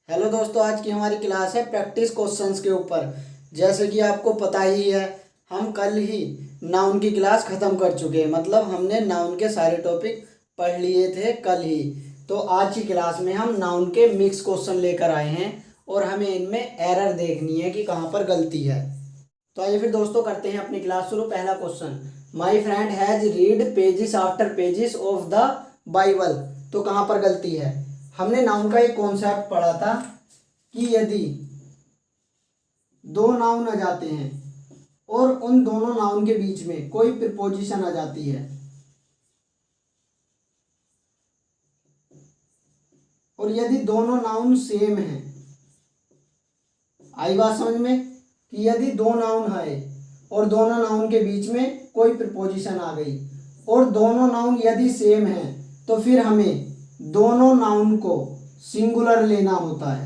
Hello दोस्तों, आज की हमारी क्लास है प्रैक्टिस क्वेश्चंस के ऊपर। जैसे कि आपको पता ही है, हम कल ही नाउन की क्लास ख़त्म कर चुके हैं। मतलब हमने नाउन के सारे टॉपिक पढ़ लिए थे कल ही। तो आज की क्लास में हम नाउन के मिक्स क्वेश्चन लेकर आए हैं और हमें इनमें एरर देखनी है कि कहाँ पर गलती है। तो आइए फिर दोस्तों करते हैं अपनी क्लास शुरू। पहला question, my friend has read pages after pages of the Bible. तो कहाँ पर गलती है? हमने नाउन का एक कॉन्सेप्ट पढ़ा था कि यदि दो नाउन आ जाते हैं और उन दोनों नाउन के बीच में कोई प्रीपोजिशन आ जाती है, और यदि दोनों नाउन सेम हैं, आई बात समझ में? कि यदि दो नाउन है और दोनों नाउन के बीच में कोई प्रीपोजिशन आ गई और दोनों नाउन यदि सेम हैं, तो फिर हमें दोनों नाउन को सिंगुलर लेना होता है।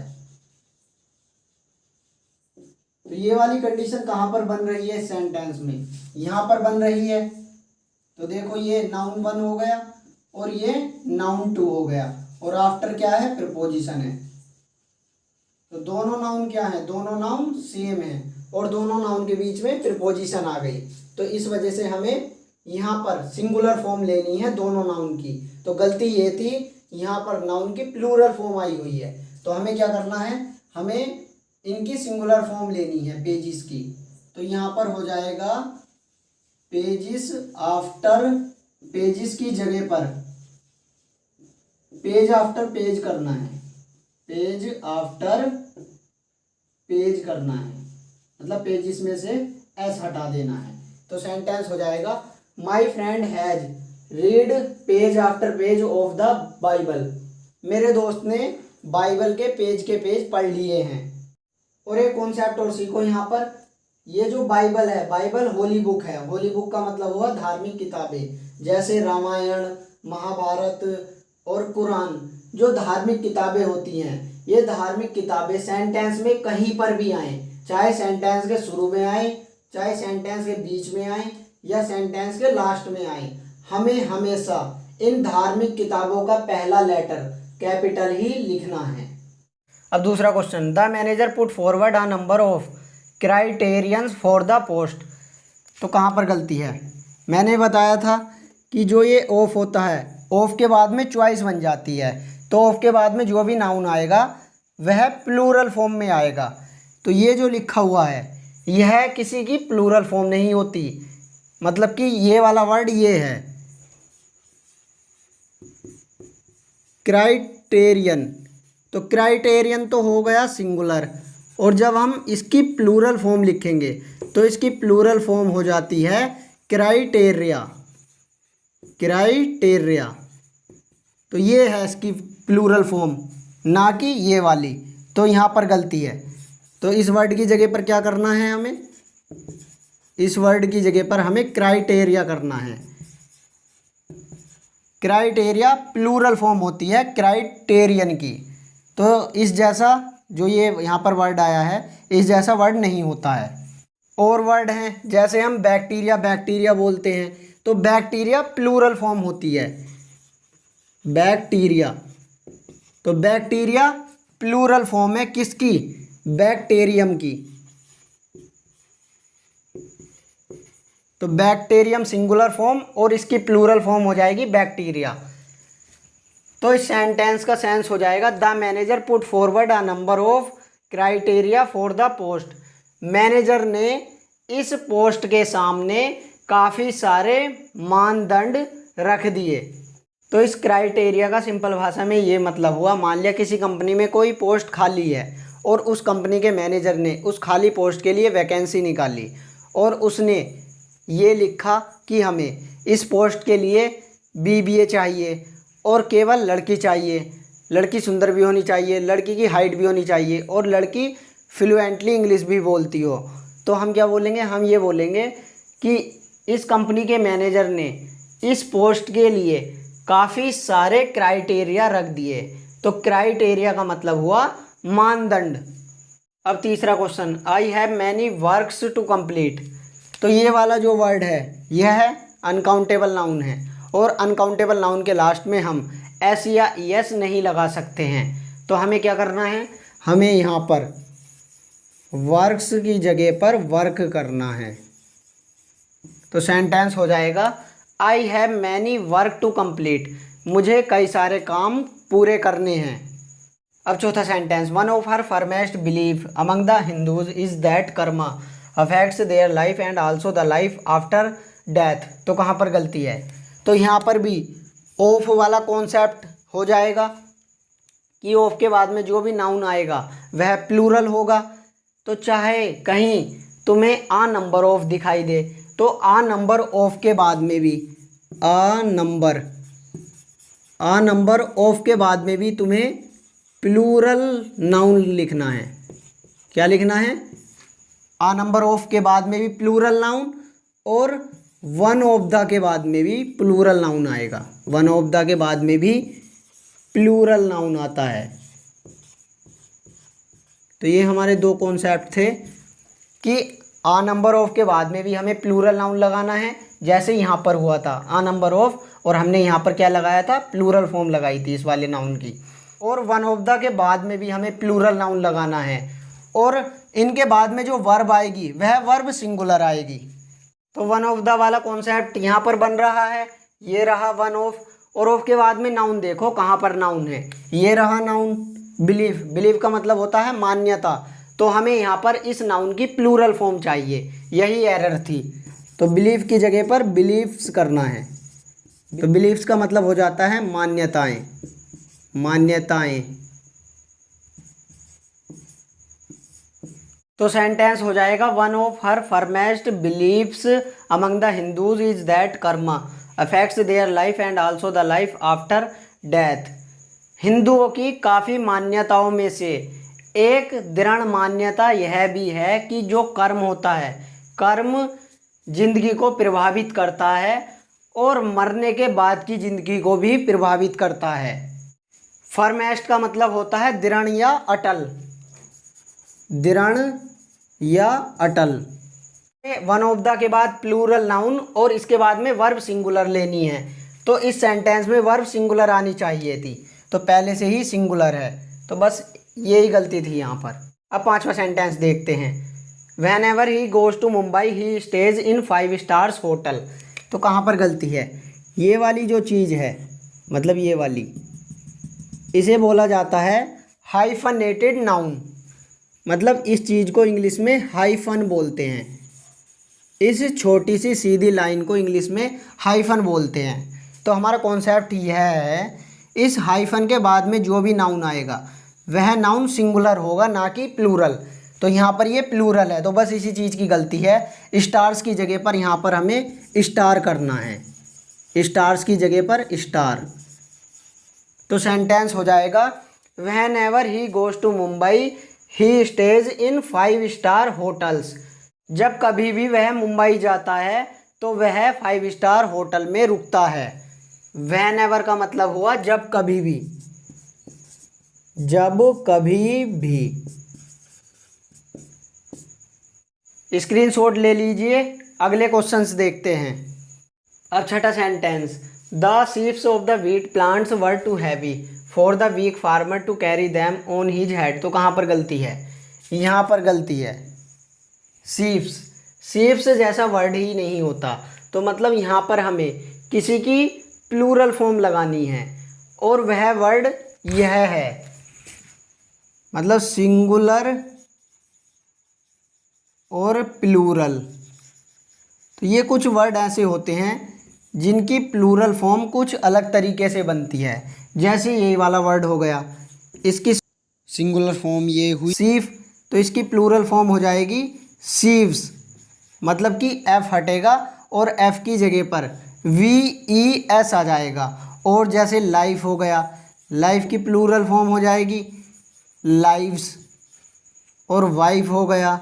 तो ये वाली कंडीशन कहाँ पर बन रही है सेंटेंस में? यहाँ पर बन रही है। तो देखो, ये नाउन 1 हो गया और ये नाउन 2 हो गया, और आफ्टर क्या है? प्रीपोजिशन है। तो दोनों नाउन क्या है? दोनों नाउन सेम है और दोनों नाउन के बीच में प्रीपोजिशन आ गई। तो इस वजह से हमें यहाँ पर सिंगुलर फॉर्म लेनी है दोनों नाउन की। तो गलती ये थी, यहाँ पर नाउन की प्लूरल फॉर्म आई हुई है। तो हमें क्या करना है? हमें इनकी सिंगुलर फॉर्म लेनी है पेजिस की। तो यहाँ पर हो जाएगा पेजिस आफ्टर पेजिस की जगह पर पेज आफ्टर पेज करना है। पेज आफ्टर पेज करना है, मतलब पेजिस में से एस हटा देना है। तो सेंटेंस हो जाएगा, my friend has read page after page of the Bible. मेरे दोस्त ने बाइबल के पेज पढ़ लिए हैं। और एक कॉन्सेप्ट और सीखो यहाँ पर, ये जो बाइबल है, बाइबल होली बुक है। होली बुक का मतलब हुआ धार्मिक किताबें, जैसे रामायण, महाभारत और कुरान। जो धार्मिक किताबें होती हैं, ये धार्मिक किताबें सेंटेंस में कहीं पर भी आए, चाहे सेंटेंस के शुरू में आए, चाहे सेंटेंस के बीच में आए, या सेंटेंस के लास्ट में आए, हमें हमेशा इन धार्मिक किताबों का पहला लेटर कैपिटल ही लिखना है। अब दूसरा question, the manager put forward a number of criterions for the post. तो कहाँ पर गलती है? मैंने बताया था कि जो ये ऑफ होता है, ऑफ के बाद में चॉइस बन जाती है। तो ऑफ के बाद में जो भी नाउन आएगा वह प्लूरल फॉर्म में आएगा। तो ये जो लिखा हुआ है, यह किसी की प्लूरल फॉर्म नहीं होती। मतलब कि ये वाला वर्ड ये है क्राइटेरियन। तो क्राइटेरियन तो हो गया सिंगुलर, और जब हम इसकी प्लूरल फॉर्म लिखेंगे तो इसकी प्लूरल फॉर्म हो जाती है क्राइटेरिया। क्राइटेरिया, तो ये है इसकी प्लूरल फॉर्म, ना कि ये वाली। तो यहाँ पर गलती है। तो इस वर्ड की जगह पर क्या करना है हमें? इस वर्ड की जगह पर हमें क्राइटेरिया करना है। क्राइटेरिया प्लूरल फॉर्म होती है क्राइटेरियन की। तो इस जैसा जो ये यहाँ पर वर्ड आया है, इस जैसा वर्ड नहीं होता है। और वर्ड हैं, जैसे हम बैक्टीरिया बैक्टीरिया बोलते हैं, तो बैक्टीरिया प्लूरल फॉर्म होती है बैक्टीरिया। तो बैक्टीरिया प्लूरल फॉर्म है किसकी? बैक्टीरियम की। तो बैक्टीरियम सिंगुलर फॉर्म और इसकी प्लूरल फॉर्म हो जाएगी बैक्टीरिया। तो इस सेंटेंस का सेंस हो जाएगा, the manager put forward a number of criteria for the post. Manager ने इस पोस्ट के सामने काफ़ी सारे मानदंड रख दिए। तो इस क्राइटेरिया का सिंपल भाषा में ये मतलब हुआ, मान लिया किसी कंपनी में कोई पोस्ट खाली है और उस कंपनी के मैनेजर ने उस खाली पोस्ट के लिए वैकेंसी निकाली और उसने ये लिखा कि हमें इस पोस्ट के लिए बीबीए चाहिए और केवल लड़की चाहिए। लड़की सुंदर भी होनी चाहिए, लड़की की हाइट भी होनी चाहिए और लड़की फ्लुएंटली इंग्लिश भी बोलती हो। तो हम क्या बोलेंगे? हम ये बोलेंगे कि इस कंपनी के मैनेजर ने इस पोस्ट के लिए काफ़ी सारे क्राइटेरिया रख दिए। तो क्राइटेरिया का मतलब हुआ मानदंड। अब तीसरा question, I have many works to complete. तो ये वाला जो वर्ड है, यह है अनकाउंटेबल नाउन है, और अनकाउंटेबल नाउन के लास्ट में हम एस या एस नहीं लगा सकते हैं। तो हमें क्या करना है? हमें यहाँ पर वर्क्स की जगह पर वर्क करना है। तो सेंटेंस हो जाएगा I have many work to complete, मुझे कई सारे काम पूरे करने हैं। अब चौथा sentence, one of her firmest belief among the Hindus is that karma affects their life and also the life after death. तो कहाँ पर गलती है? तो यहाँ पर भी ऑफ वाला कॉन्सेप्ट हो जाएगा कि ऑफ के बाद में जो भी नाउन आएगा वह प्लूरल होगा। तो चाहे कहीं तुम्हें आ नंबर ऑफ दिखाई दे तो आ नंबर ऑफ के बाद में भी आ नंबर ऑफ के बाद में भी तुम्हें प्लूरल नाउन लिखना है। क्या लिखना है? आ नंबर ऑफ के बाद में भी प्लूरल नाउन और वन ऑफ द के बाद में भी प्लूरल नाउन आएगा। वन ऑफ द के बाद में भी प्लूरल नाउन आता है। तो ये हमारे दो कॉन्सेप्ट थे कि आ नंबर ऑफ के बाद में भी हमें प्लूरल नाउन लगाना है, जैसे यहाँ पर हुआ था आ नंबर ऑफ और हमने यहाँ पर क्या लगाया था? प्लूरल फॉर्म लगाई थी इस वाले नाउन की। और वन ऑफ द के बाद में भी हमें प्लूरल नाउन लगाना है और इनके बाद में जो वर्ब आएगी वह वर्ब सिंगुलर आएगी। तो वन ऑफ द वाला कॉन्सेप्ट यहाँ पर बन रहा है, ये रहा वन ऑफ, और ऑफ के बाद में नाउन देखो कहाँ पर नाउन है, ये रहा नाउन बिलीफ। बिलीफ का मतलब होता है मान्यता, तो हमें यहाँ पर इस नाउन की प्लूरल फॉर्म चाहिए, यही एरर थी। तो बिलीफ की जगह पर बिलीव्स करना है। तो बिलीव्स का मतलब हो जाता है मान्यताएं, मान्यताएं। तो सेंटेंस हो जाएगा one of her firmest beliefs among the Hindus is that karma affects their life and also the life after death. हिंदुओं की काफ़ी मान्यताओं में से एक दृढ़ मान्यता यह भी है कि जो कर्म होता है, कर्म जिंदगी को प्रभावित करता है और मरने के बाद की जिंदगी को भी प्रभावित करता है। फर्मेस्ट का मतलब होता है दृढ़ या अटल, दृढ़ या अटल। वन ऑफ द के बाद प्लूरल नाउन और इसके बाद में वर्ब सिंगुलर लेनी है, तो इस सेंटेंस में वर्ब सिंगुलर आनी चाहिए थी, तो पहले से ही सिंगुलर है, तो बस यही गलती थी यहाँ पर। अब पांचवा सेंटेंस देखते हैं, whenever he goes to Mumbai he stays in 5 stars hotel. तो कहाँ पर गलती है? ये वाली जो चीज़ है, मतलब ये वाली, इसे बोला जाता है हाइफनेटेड नाउन, मतलब इस चीज़ को इंग्लिश में हाइफन बोलते हैं। इस छोटी सी सीधी लाइन को इंग्लिश में हाइफन बोलते हैं। तो हमारा कॉन्सेप्ट यह है, इस हाइफन के बाद में जो भी नाउन आएगा वह नाउन सिंगुलर होगा, ना कि प्लूरल। तो यहाँ पर ये प्लूरल है, तो बस इसी चीज़ की गलती है। स्टार्स की जगह पर यहाँ पर हमें स्टार करना है, स्टार्स की जगह पर स्टार। तो सेंटेंस हो जाएगा whenever he goes to Mumbai he stays in 5 star hotels. जब कभी भी वह मुंबई जाता है तो वह 5 स्टार होटल में रुकता है। व्हेन एवर का मतलब हुआ जब कभी भी, जब कभी भी। स्क्रीनशॉट ले लीजिए, अगले क्वेश्चंस देखते हैं। अब छठा sentence, the sheeps of the wheat plants were too heavy for the weak farmer to carry them on his head. तो कहाँ पर गलती है? यहाँ पर गलती है। शीप्स, शीप्स जैसा वर्ड ही नहीं होता, तो मतलब यहाँ पर हमें किसी की प्लूरल फॉर्म लगानी है और वह वर्ड यह है, मतलब सिंगुलर और प्लूरल। तो ये कुछ वर्ड ऐसे होते हैं जिनकी प्लूरल फॉर्म कुछ अलग तरीके से बनती है, जैसे ये वाला वर्ड हो गया, इसकी सिंगुलर फॉर्म ये हुई सीफ, तो इसकी प्लूरल फॉर्म हो जाएगी सीव्स, मतलब कि एफ हटेगा और एफ की जगह पर VES आ जाएगा। और जैसे लाइफ हो गया, लाइफ की प्लूरल फॉर्म हो जाएगी लाइव्स, और वाइफ हो गया,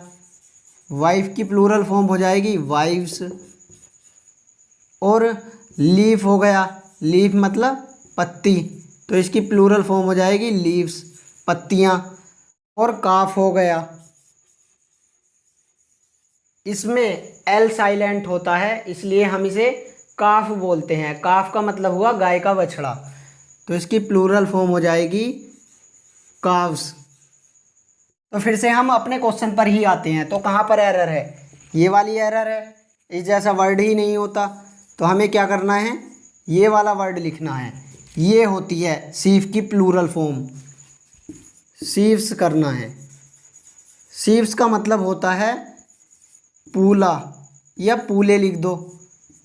वाइफ की प्लूरल फॉर्म हो जाएगी वाइव्स, और लीफ हो गया, लीफ मतलब पत्ती, तो इसकी प्लूरल फॉर्म हो जाएगी लीव्स, पत्तियाँ। और काफ हो गया, इसमें L साइलेंट होता है इसलिए हम इसे काफ बोलते हैं। काफ का मतलब हुआ गाय का बछड़ा, तो इसकी प्लूरल फॉर्म हो जाएगी काव्स। तो फिर से हम अपने क्वेश्चन पर ही आते हैं। तो कहाँ पर एरर है, ये वाली एरर है, इस जैसा वर्ड ही नहीं होता। तो हमें क्या करना है, ये वाला वर्ड लिखना है। ये होती है सीफ की प्लूरल फॉर्म, सीव्स करना है। सीव्स का मतलब होता है पूला या पूले लिख दो,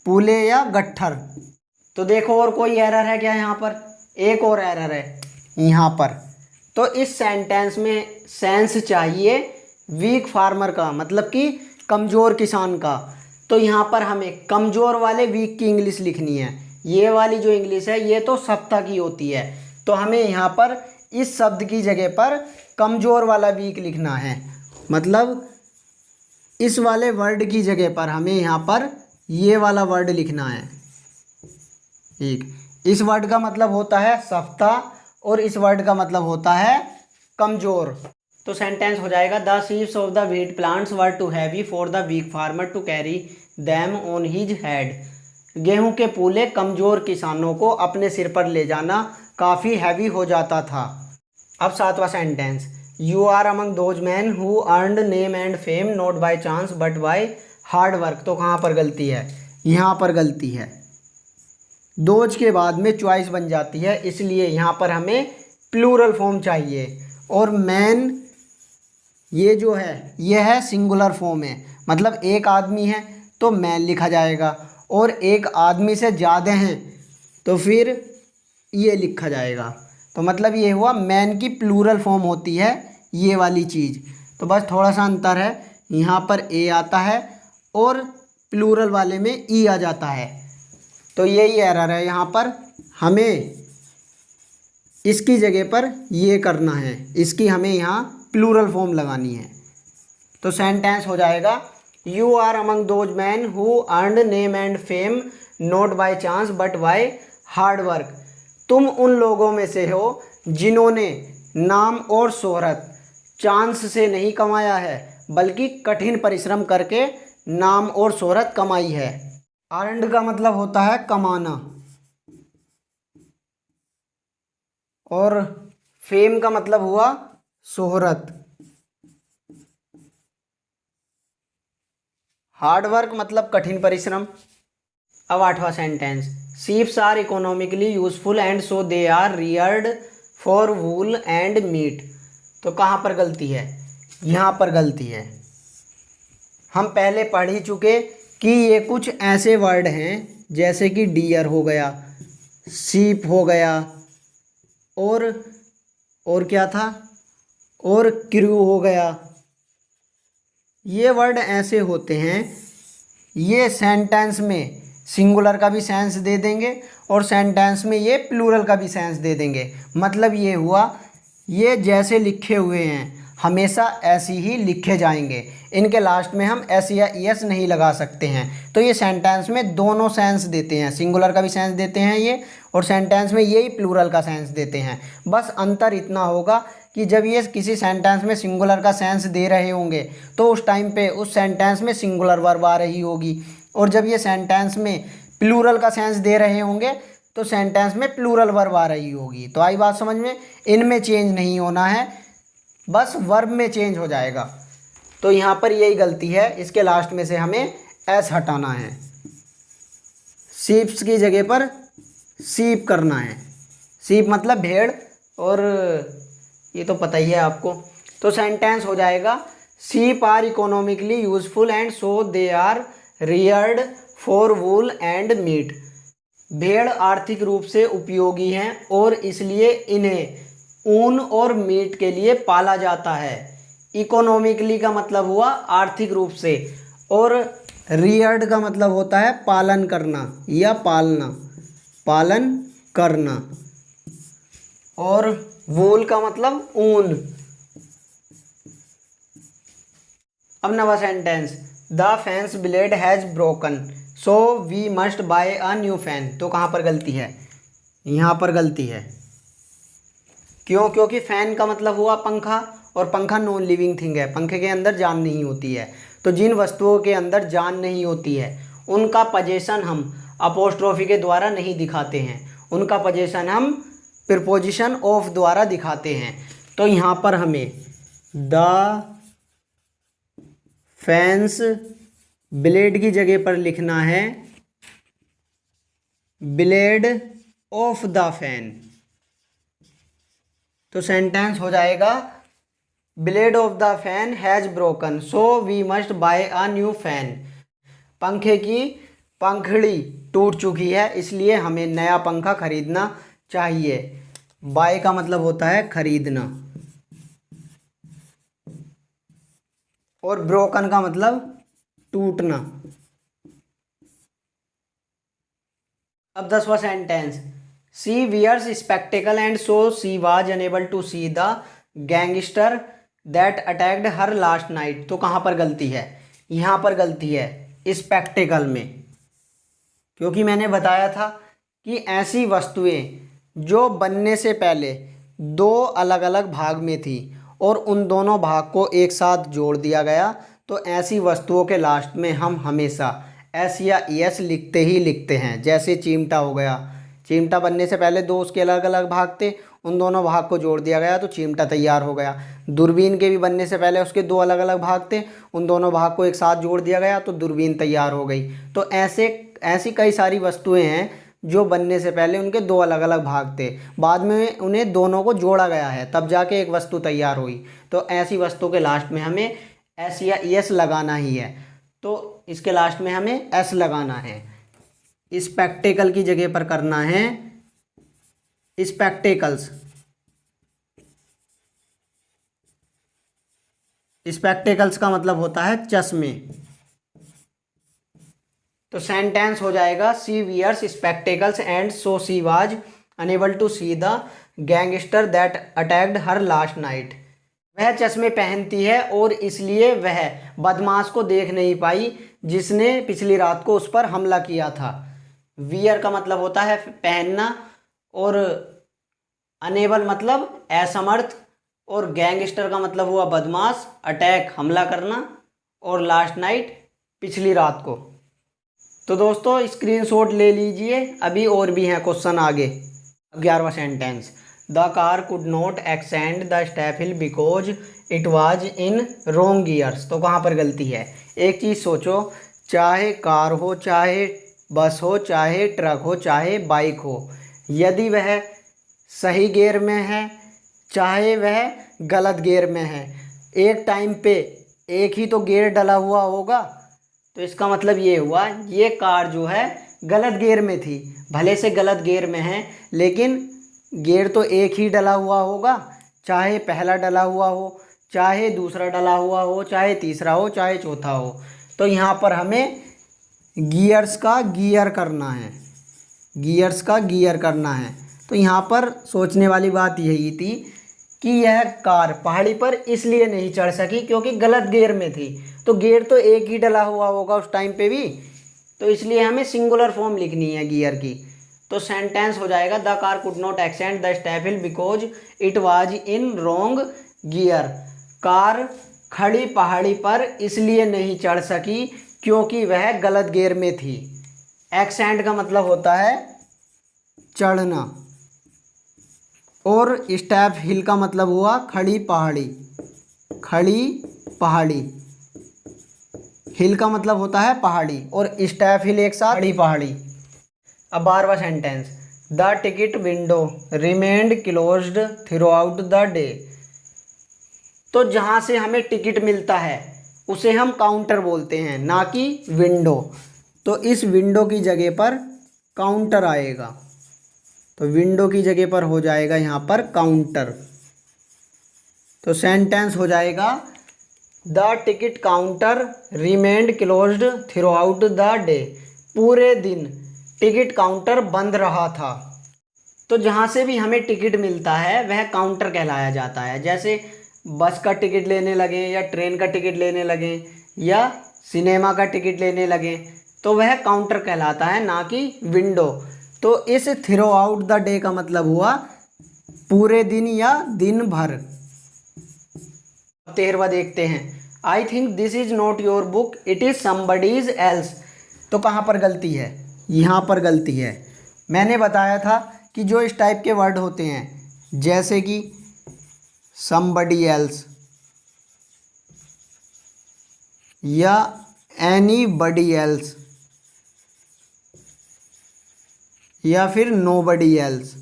पूले या गट्ठर। तो देखो और कोई एरर है क्या यहाँ पर, एक और एरर है यहाँ पर। तो इस सेंटेंस में सेंस चाहिए वीक फार्मर का, मतलब कि कमज़ोर किसान का। तो यहाँ पर हमें कमज़ोर वाले वीक की इंग्लिश लिखनी है। ये वाली जो इंग्लिश है ये तो सप्ताह की होती है, तो हमें यहाँ पर इस शब्द की जगह पर कमज़ोर वाला वीक लिखना है। मतलब इस वाले वर्ड की जगह पर हमें यहाँ पर ये वाला वर्ड लिखना है। एक इस वर्ड का मतलब होता है सप्ताह और इस वर्ड का मतलब होता है कमज़ोर। तो सेंटेंस हो जाएगा the sheaves of the wheat plants were too heavy for the weak farmer to carry them on his head. गेहूं के पूले कमज़ोर किसानों को अपने सिर पर ले जाना काफ़ी हैवी हो जाता था। अब सातवां sentence, you are among those man who earned name and fame not by chance but by hard work. तो कहाँ पर गलती है, यहाँ पर गलती है। दोज के बाद में चॉइस बन जाती है, इसलिए यहाँ पर हमें प्लूरल फॉर्म चाहिए। और मैन ये जो है यह है सिंगुलर फॉर्म है, मतलब एक आदमी है तो मैन लिखा जाएगा, और एक आदमी से ज़्यादा हैं तो फिर ये लिखा जाएगा। तो मतलब ये हुआ मैन की प्लूरल फॉर्म होती है ये वाली चीज़। तो बस थोड़ा सा अंतर है, यहाँ पर ए आता है और प्लूरल वाले में ई आ जाता है। तो यही एरर है यहाँ पर, हमें इसकी जगह पर ये करना है, इसकी हमें यहाँ प्लूरल फॉर्म लगानी है। तो सेंटेंस हो जाएगा you are among those man who earned name and fame not by chance but by hard work. तुम उन लोगों में से हो जिन्होंने नाम और शोहरत चांस से नहीं कमाया है बल्कि कठिन परिश्रम करके नाम और शोहरत कमाई है। अर्नड का मतलब होता है कमाना, और फेम का मतलब हुआ शोहरत। हार्ड वर्क मतलब कठिन परिश्रम। अब आठवां sentence, sheeps are economically useful and so they are reared for wool and meat. तो कहाँ पर गलती है, यहाँ पर गलती है। हम पहले पढ़ ही चुके कि ये कुछ ऐसे वर्ड हैं जैसे कि डियर हो गया, शीप हो गया, और क्या था, और क्रू हो गया। ये वर्ड ऐसे होते हैं, ये सेंटेंस में सिंगुलर का भी सेंस दे देंगे और सेंटेंस में ये प्लूरल का भी सेंस दे देंगे। मतलब ये हुआ, ये जैसे लिखे हुए हैं हमेशा ऐसे ही लिखे जाएंगे, इनके लास्ट में हम एस या एस नहीं लगा सकते हैं। तो ये सेंटेंस में दोनों सेंस देते हैं, सिंगुलर का भी सेंस देते हैं ये, और सेंटेंस में यही प्लूरल का सेंस देते हैं। बस अंतर इतना होगा कि जब ये किसी सेंटेंस में सिंगुलर का सेंस दे रहे होंगे तो उस टाइम पे उस सेंटेंस में सिंगुलर वर्ब आ रही होगी, और जब ये सेंटेंस में प्लूरल का सेंस दे रहे होंगे तो सेंटेंस में प्लूरल वर्ब आ रही होगी। तो आई बात समझ में, इनमें चेंज नहीं होना है, बस वर्ब में चेंज हो जाएगा। तो यहाँ पर यही गलती है, इसके लास्ट में से हमें एस हटाना है, शीप्स की जगह पर शीप करना है। शीप मतलब भेड़, और ये तो पता ही है आपको। तो सेंटेंस हो जाएगा sheep are economically useful and so they are reared for wool and meat. भेड़ आर्थिक रूप से उपयोगी हैं और इसलिए इन्हें ऊन और मीट के लिए पाला जाता है। इकोनॉमिकली का मतलब हुआ आर्थिक रूप से, और रियर्ड का मतलब होता है पालन करना या पालना, पालन करना, और वूल का मतलब ऊन। अब नवा sentence, the fans blade has broken so we must buy a new fan. तो कहाँ पर गलती है, यहाँ पर गलती है। क्यों, क्योंकि फ़ैन का मतलब हुआ पंखा, और पंखा नॉन लिविंग थिंग है, पंखे के अंदर जान नहीं होती है। तो जिन वस्तुओं के अंदर जान नहीं होती है उनका पजेशन हम अपोस्ट्रोफी के द्वारा नहीं दिखाते हैं, उनका पजेशन हम प्रीपोजिशन ऑफ द्वारा दिखाते हैं। तो यहाँ पर हमें द फैंस, ब्लेड की जगह पर लिखना है ब्लेड ऑफ द फैन। तो सेंटेंस हो जाएगा blade of the fan has broken so we must buy a new fan. पंखे की पंखड़ी टूट चुकी है इसलिए हमें नया पंखा खरीदना चाहिए। बाय का मतलब होता है खरीदना और ब्रोकन का मतलब टूटना। अब 10वां sentence, she wears spectacle and so she was unable to see the gangster that attacked her last night. तो कहाँ पर गलती है? यहाँ पर गलती है स्पेक्टिकल में, क्योंकि मैंने बताया था कि ऐसी वस्तुएं जो बनने से पहले दो अलग अलग भाग में थी और उन दोनों भाग को एक साथ जोड़ दिया गया, तो ऐसी वस्तुओं के लास्ट में हम हमेशा एस या एस लिखते ही लिखते हैं। जैसे चिमटा हो गया, चिमटा बनने से पहले दो उसके अलग अलग भाग थे, उन दोनों भाग को जोड़ दिया गया तो चिमटा तैयार हो गया। दूरबीन के भी बनने से पहले उसके दो अलग अलग भाग थे, उन दोनों भाग को एक साथ जोड़ दिया गया तो दूरबीन तैयार हो गई। तो ऐसी कई सारी वस्तुएं हैं जो बनने से पहले उनके दो अलग अलग भाग थे, बाद में उन्हें दोनों को जोड़ा गया है तब जाके एक वस्तु तैयार हुई। तो ऐसी वस्तु के लास्ट में हमें एस या एस लगाना ही है। तो इसके लास्ट में हमें एस लगाना है। स्पेक्टिकल की जगह पर करना है स्पेक्टिकल्स। स्पेक्टिकल्स का मतलब होता है चश्मे। तो सेंटेंस हो जाएगा she wears spectacles and so she was unable to see the gangster that attacked her last night. वह चश्मे पहनती है और इसलिए वह बदमाश को देख नहीं पाई जिसने पिछली रात को उस पर हमला किया था। वियर का मतलब होता है पहनना और अनेबल मतलब असमर्थ और गैंगस्टर का मतलब हुआ बदमाश, अटैक हमला करना और लास्ट नाइट पिछली रात को। तो दोस्तों स्क्रीनशॉट ले लीजिए, अभी और भी हैं क्वेश्चन आगे। 11वां sentence, the car could not extend the step hill because it was in wrong gears. तो कहाँ पर गलती है? एक चीज़ सोचो, चाहे कार हो, चाहे बस हो, चाहे ट्रक हो, चाहे बाइक हो, यदि वह सही गियर में है चाहे वह गलत गियर में है, एक टाइम पे एक ही तो गियर डला हुआ होगा। तो इसका मतलब ये हुआ ये कार जो है गलत गियर में थी। भले से गलत गियर में है लेकिन गियर तो एक ही डला हुआ होगा, चाहे पहला डला हुआ हो, चाहे दूसरा डला हुआ हो, चाहे तीसरा हो, चाहे चौथा हो। तो यहाँ पर हमें गियर्स का गियर करना है, गियर्स का गियर करना है। तो यहाँ पर सोचने वाली बात यही थी कि यह कार पहाड़ी पर इसलिए नहीं चढ़ सकी क्योंकि गलत गियर में थी। तो गियर तो एक ही डला हुआ होगा उस टाइम पे भी, तो इसलिए हमें सिंगुलर फॉर्म लिखनी है गियर की। तो सेंटेंस हो जाएगा the car could not extend the step hill because it was in wrong gear. Car खड़ी पहाड़ी पर इसलिए नहीं चढ़ सकी क्योंकि वह गलत गियर में थी। एक्सेंड का मतलब होता है चढ़ना और स्टेप हिल का मतलब हुआ खड़ी पहाड़ी। खड़ी पहाड़ी, हिल का मतलब होता है पहाड़ी और स्टेप हिल एक साथ खड़ी पहाड़ी। अब 12वां sentence, the ticket window remained closed throughout the day. तो जहाँ से हमें टिकट मिलता है उसे हम काउंटर बोलते हैं, ना कि विंडो। तो इस विंडो की जगह पर काउंटर आएगा, तो विंडो की जगह पर हो जाएगा यहाँ पर काउंटर। तो सेंटेंस हो जाएगा the ticket counter remained closed throughout the day. पूरे दिन टिकट काउंटर बंद रहा था। तो जहाँ से भी हमें टिकट मिलता है वह काउंटर कहलाया जाता है। जैसे बस का टिकट लेने लगे या ट्रेन का टिकट लेने लगे या सिनेमा का टिकट लेने लगे तो वह काउंटर कहलाता है, ना कि विंडो। तो इस थ्रू आउट द डे का मतलब हुआ पूरे दिन या दिन भर। 13वां देखते हैं, I think this is not your book it is somebody's else. तो कहाँ पर गलती है? यहाँ पर गलती है। मैंने बताया था कि जो इस टाइप के वर्ड होते हैं जैसे कि समबडी एल्स, या एनीबडी एल्स या फिर नोबडी एल्स।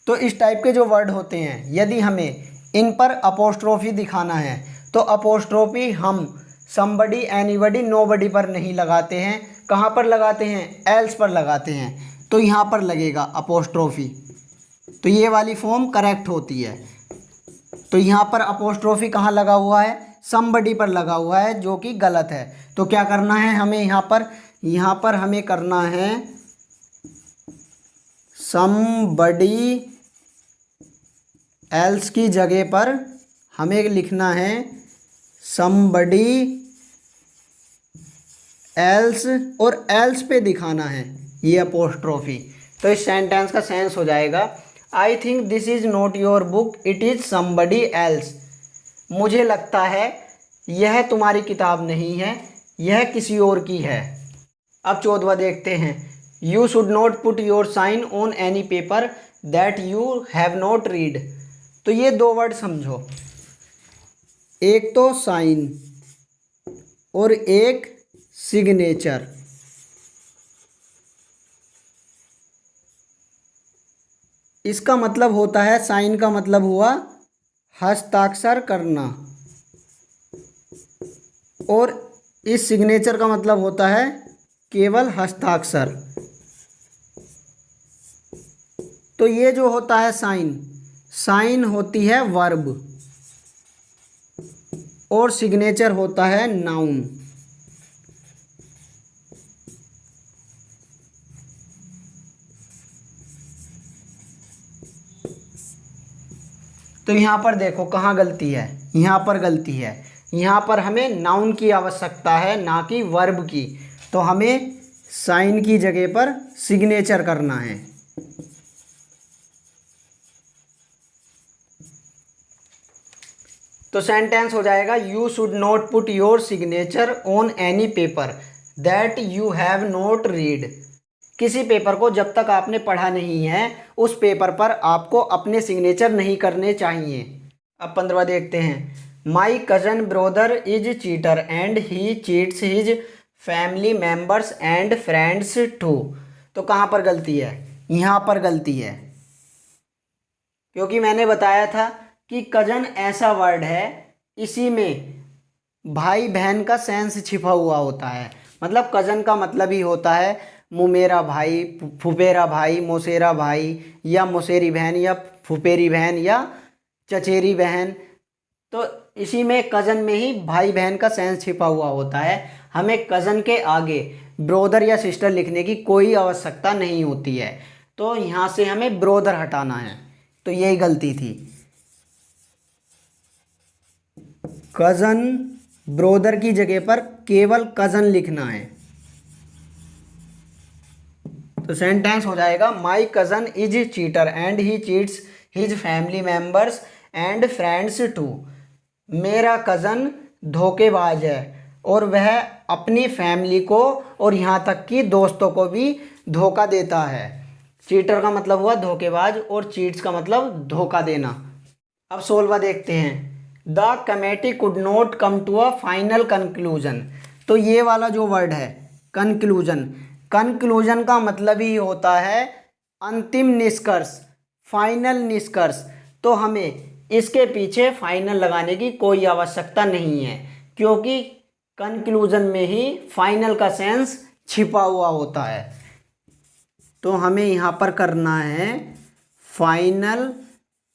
तो इस टाइप के जो वर्ड होते हैं, यदि हमें इन पर अपोस्ट्रोफी दिखाना है तो अपोस्ट्रोफी हम समबडी, एनीबडी, नोबडी पर नहीं लगाते हैं। कहाँ पर लगाते हैं? एल्स पर लगाते हैं। तो यहाँ पर लगेगा अपोस्ट्रोफी, तो ये वाली फॉर्म करेक्ट होती है। तो यहाँ पर अपोस्ट्रोफी कहाँ लगा हुआ है? समबडी पर लगा हुआ है, जो कि गलत है। तो क्या करना है हमें यहाँ पर हमें करना है समबडी एल्स की जगह पर हमें लिखना है समबडी एल्स, और एल्स पे दिखाना है ये अपोस्ट्रोफी। तो इस सेंटेंस का सेंस हो जाएगा, I think this is not your book, it is somebody else. मुझे लगता है यह तुम्हारी किताब नहीं है, यह किसी और की है। अब 14वां देखते हैं, you should not put your sign on any paper that you have not read. तो ये दो वर्ड समझो, एक तो साइन और एक सिग्नेचर। इसका मतलब होता है, साइन का मतलब हुआ हस्ताक्षर करना, और इस सिग्नेचर का मतलब होता है केवल हस्ताक्षर। तो ये जो होता है साइन होती है वर्ब, और सिग्नेचर होता है नाउन। तो यहाँ पर देखो कहाँ गलती है, यहाँ पर गलती है। यहाँ पर हमें नाउन की आवश्यकता है, ना कि वर्ब की। तो हमें साइन की जगह पर सिग्नेचर करना है। तो सेंटेंस हो जाएगा, you should not put your signature on any paper that you have not read. किसी पेपर को जब तक आपने पढ़ा नहीं है, उस पेपर पर आपको अपने सिग्नेचर नहीं करने चाहिए। अब 15वां देखते हैं, my cousin brother is cheater and he cheats his family members and friends too. तो कहाँ पर गलती है? यहाँ पर गलती है, क्योंकि मैंने बताया था कि कज़न ऐसा वर्ड है, इसी में भाई बहन का सेंस छिपा हुआ होता है। मतलब कज़न का मतलब ही होता है मुमेरा भाई, फुफेरा भाई, मौसेरा भाई, या मौसेरी बहन, या फुफेरी बहन, या चचेरी बहन। तो इसी में कज़न में ही भाई बहन का सेंस छिपा हुआ होता है। हमें कज़न के आगे ब्रोदर या सिस्टर लिखने की कोई आवश्यकता नहीं होती है। तो यहाँ से हमें ब्रोदर हटाना है, तो यही गलती थी। कज़न ब्रोदर की जगह पर केवल कज़न लिखना है। तो सेंटेंस हो जाएगा, my cousin is cheater and he cheats his family members and friends too. मेरा कज़न धोखेबाज है और वह अपनी फैमिली को और यहाँ तक कि दोस्तों को भी धोखा देता है। चीटर का मतलब हुआ धोखेबाज, और चीट्स का मतलब धोखा देना। अब 16वां देखते हैं, the committee could not come to a final conclusion. तो ये वाला जो वर्ड है कंक्लूजन का मतलब ही होता है अंतिम निष्कर्ष, फाइनल निष्कर्ष। तो हमें इसके पीछे फाइनल लगाने की कोई आवश्यकता नहीं है, क्योंकि कंक्लूजन में ही फाइनल का सेंस छिपा हुआ होता है। तो हमें यहाँ पर करना है फाइनल,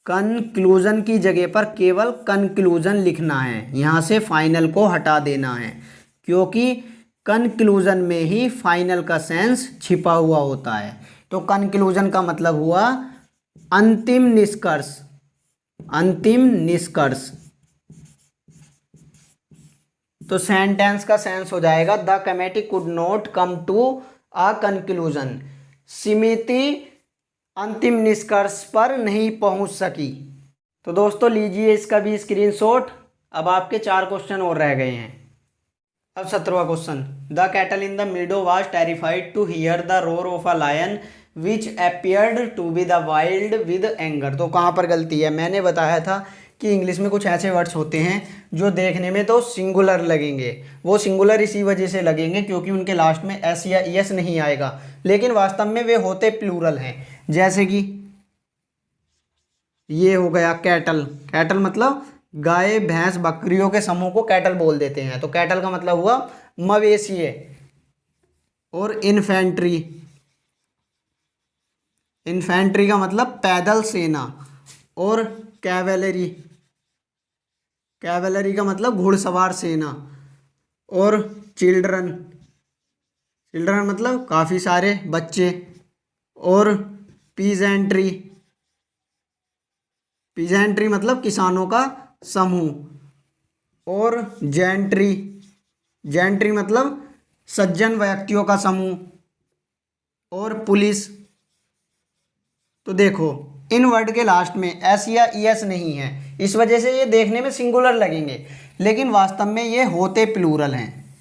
कंक्लूजन की जगह पर केवल कंक्लूजन लिखना है। यहाँ से फाइनल को हटा देना है, क्योंकि कंक्लूजन में ही फाइनल का सेंस छिपा हुआ होता है। तो कंक्लूजन का मतलब हुआ अंतिम निष्कर्ष, अंतिम निष्कर्ष। तो सेंटेंस का सेंस हो जाएगा, the committee could not come to a conclusion. समिति अंतिम निष्कर्ष पर नहीं पहुंच सकी। तो दोस्तों लीजिए इसका भी स्क्रीनशॉट। अब आपके 4 क्वेश्चन और रह गए हैं। अब 17वां question, the cattle in the meadow was terrified to hear the roar of a lion which appeared to be the wild with anger. तो कहाँ पर गलती है? मैंने बताया था कि इंग्लिश में कुछ ऐसे वर्ड्स होते हैं जो देखने में तो सिंगुलर लगेंगे, वो सिंगुलर इसी वजह से लगेंगे क्योंकि उनके लास्ट में एस या ईएस नहीं आएगा, लेकिन वास्तव में वे होते प्लूरल हैं। जैसे कि ये हो गया कैटल। कैटल मतलब गाय भैंस बकरियों के समूह को कैटल बोल देते हैं, तो कैटल का मतलब हुआ मवेशी। और इन्फेंट्री, इन्फेंट्री का मतलब पैदल सेना। और कैवेलरी, कैवेलरी का मतलब घुड़सवार सेना। और चिल्ड्रन, चिल्ड्रन मतलब काफ़ी सारे बच्चे। और पीजेंट्री, पीजेंट्री मतलब किसानों का समूह। और जेंट्री, जेंट्री मतलब सज्जन व्यक्तियों का समूह। और पुलिस। तो देखो इन वर्ड के लास्ट में एस या ईएस नहीं है, इस वजह से ये देखने में सिंगुलर लगेंगे, लेकिन वास्तव में ये होते प्लूरल हैं।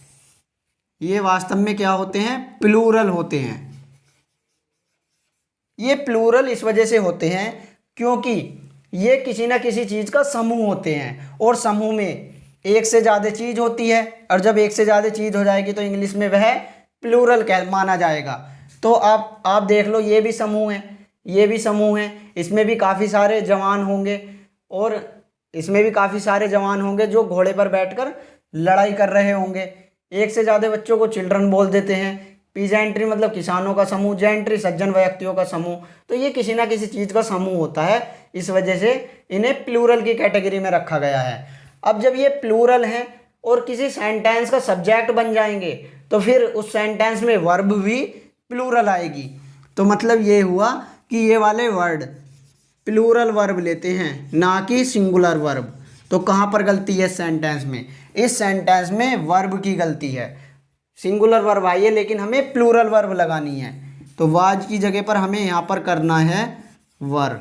ये वास्तव में क्या होते हैं? प्लूरल होते हैं। ये प्लूरल इस वजह से होते हैं क्योंकि ये किसी ना किसी चीज़ का समूह होते हैं, और समूह में एक से ज़्यादा चीज़ होती है, और जब एक से ज़्यादा चीज़ हो जाएगी तो इंग्लिश में वह प्लूरल कह माना जाएगा। तो आप देख लो, ये भी समूह है, ये भी समूह है, इसमें भी काफ़ी सारे जवान होंगे, और इसमें भी काफ़ी सारे जवान होंगे जो घोड़े पर बैठकर लड़ाई कर रहे होंगे। एक से ज़्यादा बच्चों को चिल्ड्रन बोल देते हैं। पीजेंट्री मतलब किसानों का समूह, जेंट्री सज्जन व्यक्तियों का समूह। तो ये किसी ना किसी चीज़ का समूह होता है, इस वजह से इन्हें प्लूरल की कैटेगरी में रखा गया है। अब जब ये प्लूरल हैं और किसी सेंटेंस का सब्जेक्ट बन जाएंगे तो फिर उस सेंटेंस में वर्ब भी प्लूरल आएगी। तो मतलब ये हुआ कि ये वाले वर्ड प्लूरल वर्ब लेते हैं, ना कि सिंगुलर वर्ब। तो कहाँ पर गलती है इस सेंटेंस में? इस सेंटेंस में वर्ब की गलती है। सिंगुलर वर्ब आई है लेकिन हमें प्लूरल वर्ब लगानी है, तो वाज की जगह पर हमें यहाँ पर करना है वर।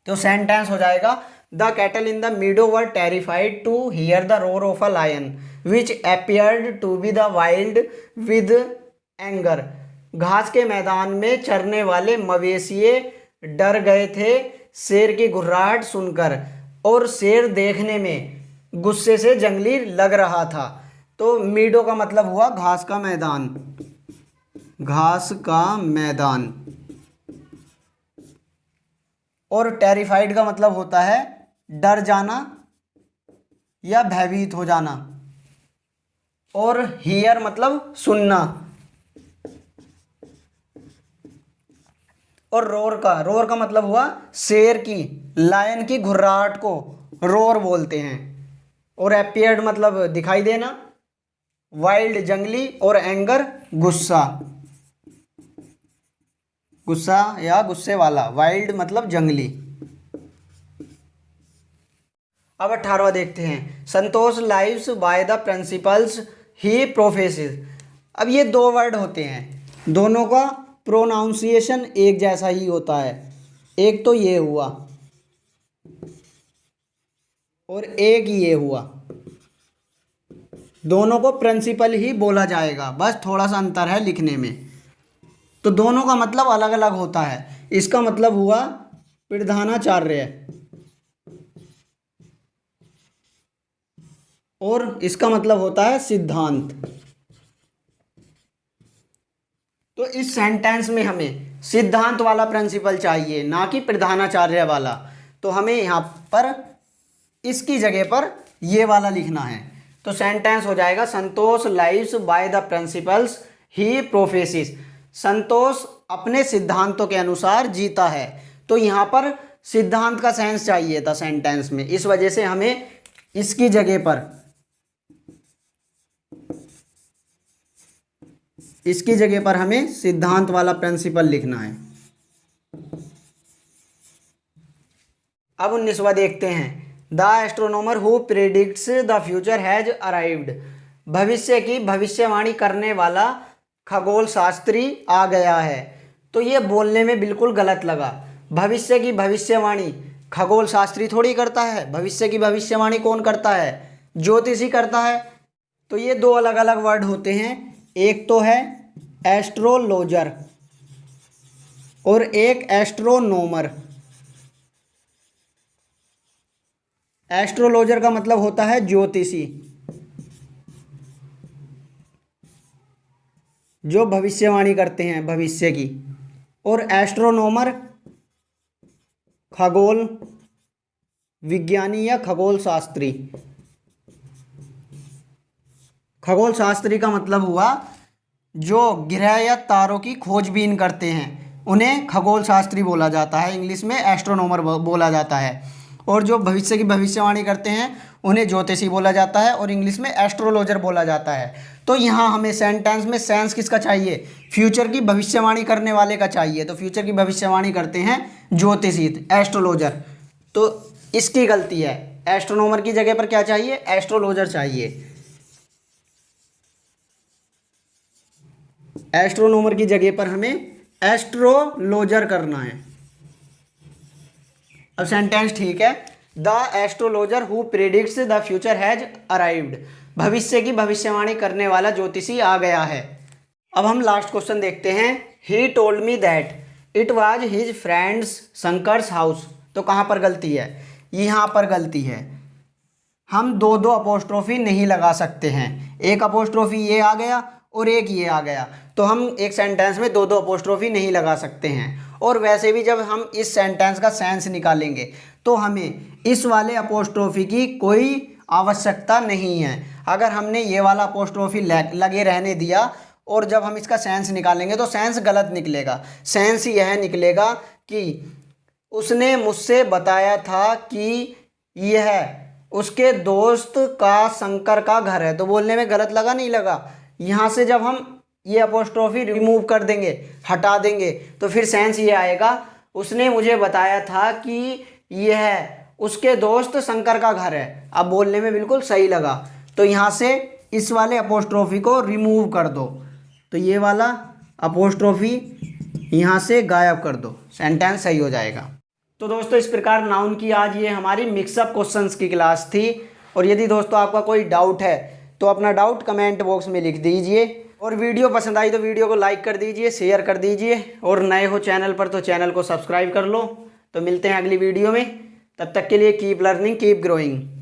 तो सेंटेंस हो जाएगा the cattle in the meadow were terrified to hear the roar of a lion which appeared to be the wild with anger. घास के मैदान में चरने वाले मवेशिए डर गए थे शेर की घुर्राहट सुनकर, और शेर देखने में गुस्से से जंगली लग रहा था। तो मीडो का मतलब हुआ घास का मैदान, घास का मैदान। और टेरिफाइड का मतलब होता है डर जाना या भयभीत हो जाना। और हियर मतलब सुनना। और रोर का मतलब हुआ शेर की, लायन की घुर्राहट को रोर बोलते हैं। और अपीयर्ड मतलब दिखाई देना, वाइल्ड जंगली, और एंगर गुस्सा, गुस्सा या गुस्से वाला। वाइल्ड मतलब जंगली। अब 18वां देखते हैं, Santosh lives by the principles he professes. अब ये दो वर्ड होते हैं, दोनों का प्रोनाउंसिएशन एक जैसा ही होता है। एक तो ये हुआ और एक ये हुआ, दोनों को प्रिंसिपल ही बोला जाएगा, बस थोड़ा सा अंतर है लिखने में। तो दोनों का मतलब अलग अलग होता है। इसका मतलब हुआ प्रधानाचार्य, और इसका मतलब होता है सिद्धांत। तो इस सेंटेंस में हमें सिद्धांत वाला प्रिंसिपल चाहिए, ना कि प्रधानाचार्य वाला। तो हमें यहाँ पर इसकी जगह पर ये वाला लिखना है। तो सेंटेंस हो जाएगा Santosh lives by the principles he professes. Santosh अपने सिद्धांतों के अनुसार जीता है। तो यहाँ पर सिद्धांत का सेंस चाहिए था सेंटेंस में, इस वजह से हमें इसकी जगह पर, इसकी जगह पर हमें सिद्धांत वाला प्रिंसिपल लिखना है। अब 19वां देखते हैं, the astronomer who predicts the future has arrived. भविष्य की भविष्यवाणी करने वाला खगोल शास्त्री आ गया है। तो ये बोलने में बिल्कुल गलत लगा। भविष्य की भविष्यवाणी खगोल शास्त्री थोड़ी करता है, भविष्य की भविष्यवाणी कौन करता है? ज्योतिषी करता है। तो ये दो अलग अलग वर्ड होते हैं, एक तो है एस्ट्रोलॉजर और एक एस्ट्रोनॉमर। एस्ट्रोलॉजर का मतलब होता है ज्योतिषी, जो भविष्यवाणी करते हैं भविष्य की। और एस्ट्रोनॉमर खगोल विज्ञानी या खगोल शास्त्री। खगोल शास्त्री का मतलब हुआ जो ग्रह या तारों की खोजबीन करते हैं, उन्हें खगोल शास्त्री बोला जाता है, इंग्लिश में एस्ट्रोनॉमर बोला जाता है। और जो भविष्य की भविष्यवाणी करते हैं उन्हें ज्योतिषी बोला जाता है और इंग्लिश में एस्ट्रोलॉजर बोला जाता है। तो यहाँ हमें सेंटेंस में सेंस किसका चाहिए, फ्यूचर की भविष्यवाणी करने वाले का चाहिए। तो फ्यूचर की भविष्यवाणी करते हैं ज्योतिषी, एस्ट्रोलॉजर। तो इसकी गलती है, एस्ट्रोनॉमर की जगह पर क्या चाहिए, एस्ट्रोलॉजर चाहिए। एस्ट्रोनॉमर की जगह पर हमें एस्ट्रोलॉजर करना है। अब सेंटेंस ठीक है, the astrologer who predicts the future has arrived. भविष्य की भविष्यवाणी करने वाला ज्योतिषी आ गया है। अब हम लास्ट क्वेश्चन देखते हैं। He told me that it was his friends Shankar's house. तो कहाँ पर गलती है, यहाँ पर गलती है। हम दो दो अपोस्ट्रोफी नहीं लगा सकते हैं, एक अपोस्ट्रोफी ये आ गया और एक ये आ गया, तो हम एक सेंटेंस में दो दो अपोस्ट्रोफी नहीं लगा सकते हैं। और वैसे भी जब हम इस सेंटेंस का सेंस निकालेंगे तो हमें इस वाले अपोस्ट्रोफी की कोई आवश्यकता नहीं है। अगर हमने ये वाला अपोस्ट्रोफी लगे रहने दिया और जब हम इसका सेंस निकालेंगे तो सेंस गलत निकलेगा। सेंस यह निकलेगा कि उसने मुझसे बताया था कि यह उसके दोस्त का शंकर का घर है। तो बोलने में गलत लगा, नहीं लगा। यहाँ से जब हम ये अपोस्ट्रोफी रिमूव कर देंगे, हटा देंगे, तो फिर सेंस ये आएगा, उसने मुझे बताया था कि यह उसके दोस्त शंकर का घर है। अब बोलने में बिल्कुल सही लगा। तो यहाँ से इस वाले अपोस्ट्रोफी को रिमूव कर दो, तो ये वाला अपोस्ट्रोफी यहाँ से गायब कर दो, सेंटेंस सही हो जाएगा। तो दोस्तों इस प्रकार नाउन की आज ये हमारी मिक्सअप क्वेश्चंस की क्लास थी। और यदि दोस्तों आपका कोई डाउट है तो अपना डाउट कमेंट बॉक्स में लिख दीजिए। और वीडियो पसंद आई तो वीडियो को लाइक कर दीजिए, शेयर कर दीजिए। और नए हो चैनल पर तो चैनल को सब्सक्राइब कर लो। तो मिलते हैं अगली वीडियो में, तब तक के लिए कीप लर्निंग कीप ग्रोइंग।